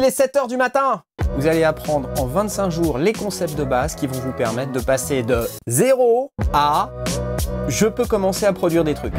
Il est 7 h du matin. Vous allez apprendre en 25 jours les concepts de base qui vont vous permettre de passer de 0 à je peux commencer à produire des trucs.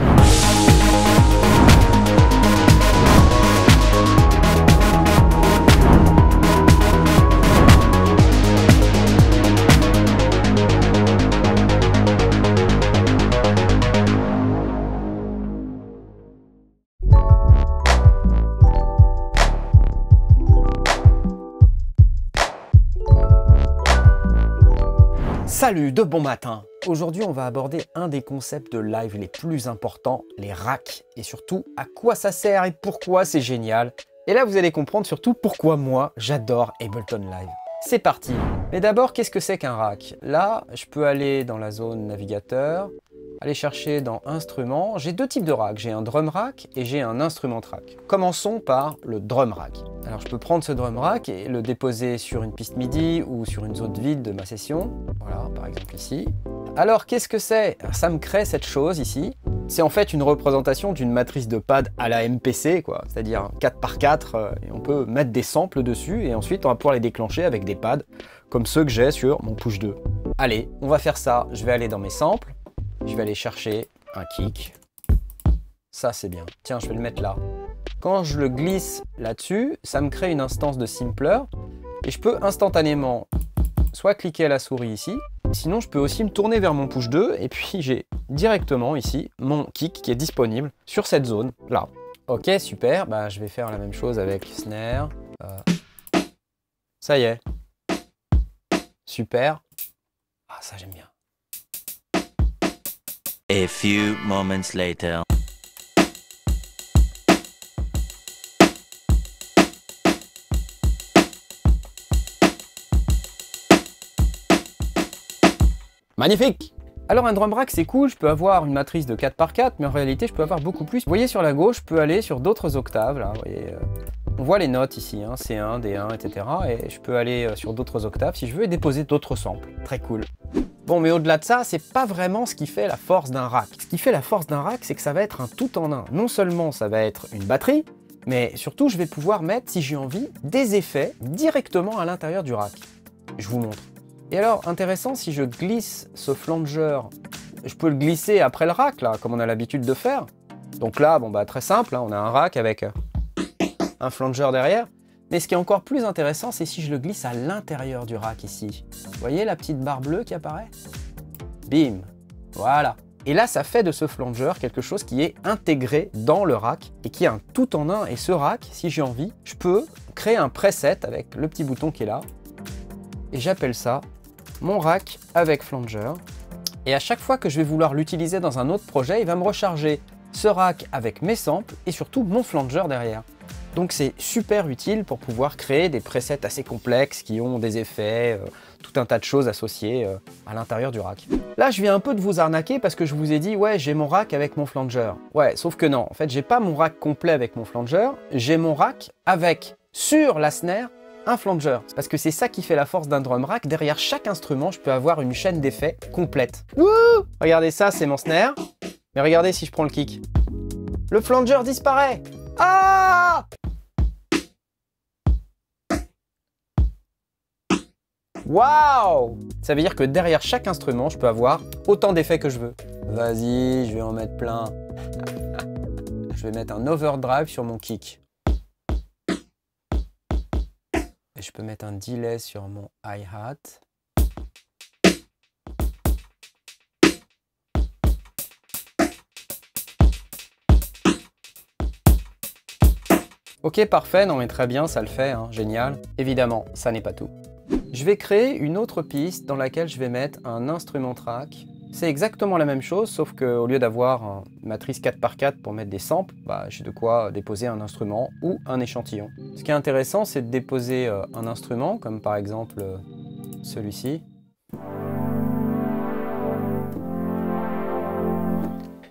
Salut, de bon matin. Aujourd'hui, on va aborder un des concepts de live les plus importants, les racks, et surtout à quoi ça sert et pourquoi c'est génial. Et là, vous allez comprendre surtout pourquoi moi, j'adore Ableton Live. C'est parti. Mais d'abord, qu'est-ce que c'est qu'un rack? Là, je peux aller dans la zone navigateur, aller chercher dans instruments. J'ai deux types de racks. J'ai un drum rack et j'ai un instrument rack. Commençons par le drum rack. Alors, je peux prendre ce drum rack et le déposer sur une piste MIDI ou sur une zone vide de ma session. Voilà, par exemple ici. Alors, qu'est-ce que c'est? Ça me crée cette chose ici. C'est en fait une représentation d'une matrice de pad à la MPC, quoi. C'est-à-dire 4x4, et on peut mettre des samples dessus et ensuite on va pouvoir les déclencher avec des pads comme ceux que j'ai sur mon Push 2. Allez, on va faire ça. Je vais aller dans mes samples. Je vais aller chercher un kick. Ça, c'est bien. Tiens, je vais le mettre là. Quand je le glisse là-dessus, ça me crée une instance de Simpler et je peux instantanément soit cliquer à la souris ici, sinon je peux aussi me tourner vers mon Push 2 et puis j'ai directement ici mon kick qui est disponible sur cette zone là. Ok, super, bah, je vais faire la même chose avec snare. Ça y est. Super. Ah, ça j'aime bien. A few moments later. Magnifique! Alors un drum rack c'est cool, je peux avoir une matrice de 4x4, mais en réalité je peux avoir beaucoup plus. Vous voyez sur la gauche, je peux aller sur d'autres octaves, là, vous voyez, on voit les notes ici, hein, C1, D1, etc. Et je peux aller sur d'autres octaves si je veux et déposer d'autres samples. Très cool. Bon, mais au-delà de ça, c'est pas vraiment ce qui fait la force d'un rack. Ce qui fait la force d'un rack, c'est que ça va être un tout en un. Non seulement ça va être une batterie, mais surtout je vais pouvoir mettre, si j'ai envie, des effets directement à l'intérieur du rack. Je vous montre. Et alors, intéressant, si je glisse ce flanger, je peux le glisser après le rack, là, comme on a l'habitude de faire. Donc là, bon bah très simple, hein, on a un rack avec un flanger derrière. Mais ce qui est encore plus intéressant, c'est si je le glisse à l'intérieur du rack ici. Vous voyez la petite barre bleue qui apparaît? Bim! Voilà. Et là, ça fait de ce flanger quelque chose qui est intégré dans le rack et qui est un tout en un. Et ce rack, si j'ai envie, je peux créer un preset avec le petit bouton qui est là. Et j'appelle ça mon rack avec flanger. Et à chaque fois que je vais vouloir l'utiliser dans un autre projet, il va me recharger ce rack avec mes samples et surtout mon flanger derrière. Donc c'est super utile pour pouvoir créer des presets assez complexes qui ont des effets, tout un tas de choses associées à l'intérieur du rack. Là, je viens un peu de vous arnaquer parce que je vous ai dit, ouais, j'ai mon rack avec mon flanger. Ouais, sauf que non, en fait, j'ai pas mon rack complet avec mon flanger, j'ai mon rack avec, sur la snare, un flanger. Parce que c'est ça qui fait la force d'un drum rack. Derrière chaque instrument, je peux avoir une chaîne d'effets complète. Wouh! Regardez ça, c'est mon snare. Mais regardez si je prends le kick. Le flanger disparaît. Ah! Waouh! Ça veut dire que derrière chaque instrument, je peux avoir autant d'effets que je veux. Vas-y, je vais en mettre plein. Je vais mettre un overdrive sur mon kick. Et je peux mettre un delay sur mon hi-hat. Ok, parfait, non mais très bien, ça le fait, hein, génial. Évidemment, ça n'est pas tout. Je vais créer une autre piste dans laquelle je vais mettre un instrument track. C'est exactement la même chose, sauf qu'au lieu d'avoir une matrice 4x4 pour mettre des samples, bah, j'ai de quoi déposer un instrument ou un échantillon. Ce qui est intéressant, c'est de déposer un instrument, comme par exemple celui-ci.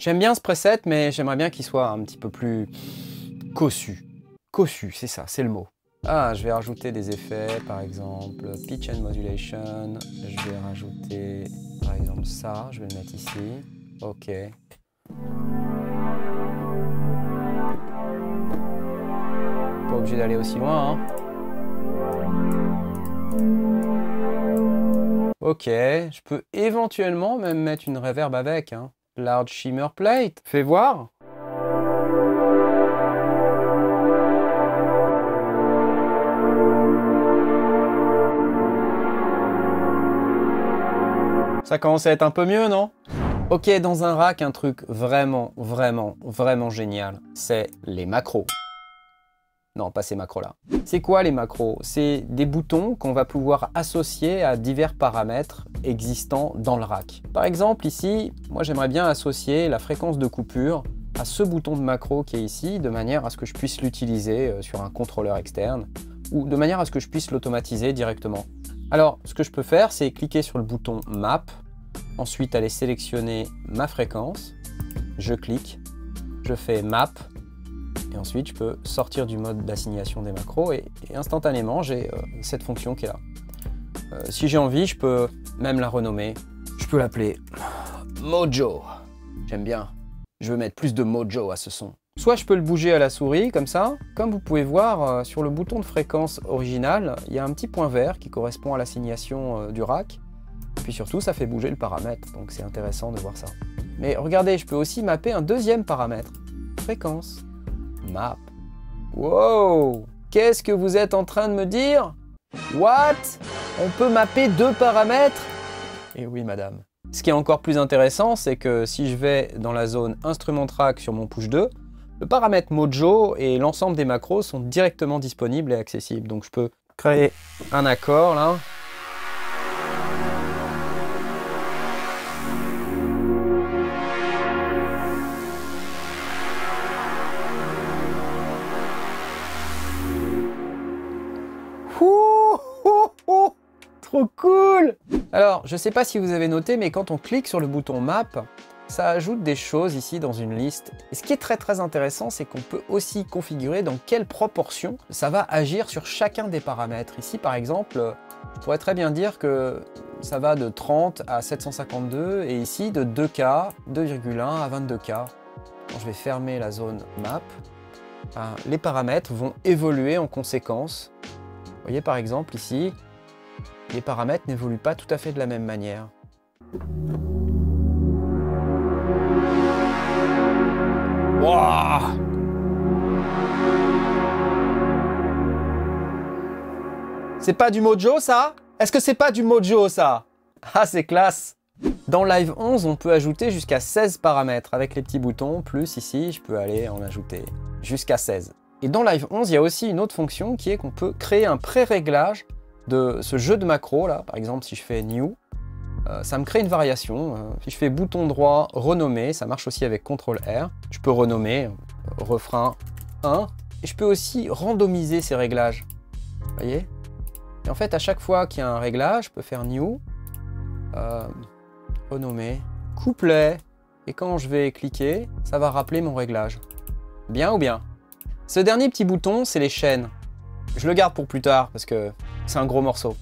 J'aime bien ce preset, mais j'aimerais bien qu'il soit un petit peu plus cossu. Cossu, c'est ça, c'est le mot. Ah, je vais rajouter des effets, par exemple pitch and modulation. Je vais rajouter, par exemple, ça. Je vais le mettre ici. Ok. Pas obligé d'aller aussi loin, hein. Ok, je peux éventuellement même mettre une reverb avec, hein. Large Shimmer Plate, fais voir. Ça commence à être un peu mieux, non? Ok, dans un rack, un truc vraiment génial, c'est les macros. Non, pas ces macros-là. C'est quoi les macros? C'est des boutons qu'on va pouvoir associer à divers paramètres existants dans le rack. Par exemple, ici, moi j'aimerais bien associer la fréquence de coupure à ce bouton de macro qui est ici, de manière à ce que je puisse l'utiliser sur un contrôleur externe, ou de manière à ce que je puisse l'automatiser directement. Alors, ce que je peux faire, c'est cliquer sur le bouton Map, ensuite aller sélectionner ma fréquence, je clique, je fais Map, et ensuite je peux sortir du mode d'assignation des macros et instantanément j'ai cette fonction qui est là. Si j'ai envie, je peux même la renommer. Je peux l'appeler Mojo. J'aime bien. Je veux mettre plus de mojo à ce son. Soit je peux le bouger à la souris, comme ça. Comme vous pouvez voir, sur le bouton de fréquence original, il y a un petit point vert qui correspond à l'assignation du rack. Et puis surtout, ça fait bouger le paramètre, donc c'est intéressant de voir ça. Mais regardez, je peux aussi mapper un deuxième paramètre. Fréquence. Map. Wow! Qu'est-ce que vous êtes en train de me dire? What? On peut mapper deux paramètres? Eh oui, madame. Ce qui est encore plus intéressant, c'est que si je vais dans la zone Instrument Track sur mon push 2, le paramètre Mojo et l'ensemble des macros sont directement disponibles et accessibles. Donc je peux créer un accord là. Trop cool! Alors, je ne sais pas si vous avez noté, mais quand on clique sur le bouton Map, ça ajoute des choses ici dans une liste. Et ce qui est très intéressant, c'est qu'on peut aussi configurer dans quelle proportion ça va agir sur chacun des paramètres. Ici, par exemple, je pourrais très bien dire que ça va de 30 à 752 et ici de 2K, 2,1 à 22K. Quand je vais fermer la zone Map, les paramètres vont évoluer en conséquence. Vous voyez par exemple ici, les paramètres n'évoluent pas tout à fait de la même manière. Wow! C'est pas du mojo ça? Est-ce que c'est pas du mojo ça? Ah, c'est classe! Dans Live 11, on peut ajouter jusqu'à 16 paramètres avec les petits boutons, plus ici, je peux aller en ajouter jusqu'à 16. Et dans Live 11, il y a aussi une autre fonction qui est qu'on peut créer un pré-réglage de ce jeu de macros là. Par exemple, si je fais New, ça me crée une variation. Si je fais bouton droit, renommer, ça marche aussi avec CTRL R. Je peux renommer refrain 1 et je peux aussi randomiser ces réglages. Vous voyez? Et en fait, à chaque fois qu'il y a un réglage, je peux faire New, renommer, couplet, et quand je vais cliquer, ça va rappeler mon réglage. Bien ou bien? Ce dernier petit bouton, c'est les chaînes. Je le garde pour plus tard parce que c'est un gros morceau.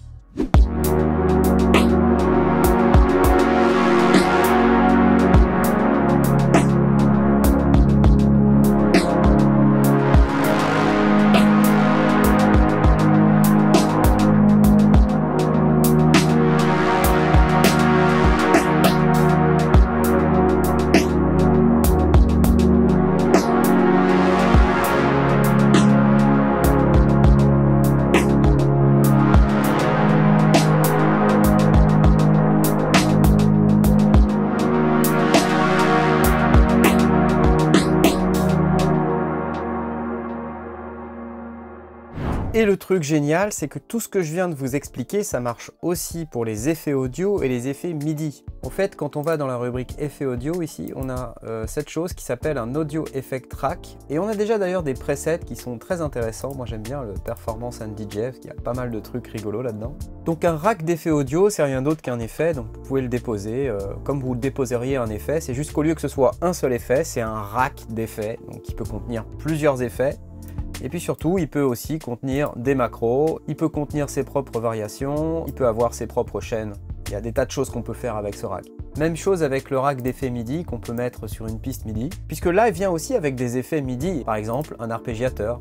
Et le truc génial, c'est que tout ce que je viens de vous expliquer, ça marche aussi pour les effets audio et les effets MIDI. En fait, quand on va dans la rubrique effets audio, ici, on a cette chose qui s'appelle un Audio Effect Track. Et on a déjà d'ailleurs des presets qui sont très intéressants. Moi, j'aime bien le Performance and DJ, il y a pas mal de trucs rigolos là-dedans. Donc un rack d'effets audio, c'est rien d'autre qu'un effet, donc vous pouvez le déposer comme vous le déposeriez un effet. C'est juste qu'au lieu que ce soit un seul effet, c'est un rack d'effets, donc qui peut contenir plusieurs effets. Et puis surtout, il peut aussi contenir des macros, il peut contenir ses propres variations, il peut avoir ses propres chaînes. Il y a des tas de choses qu'on peut faire avec ce rack. Même chose avec le rack d'effets MIDI qu'on peut mettre sur une piste MIDI, puisque là, il vient aussi avec des effets MIDI, par exemple un arpégiateur.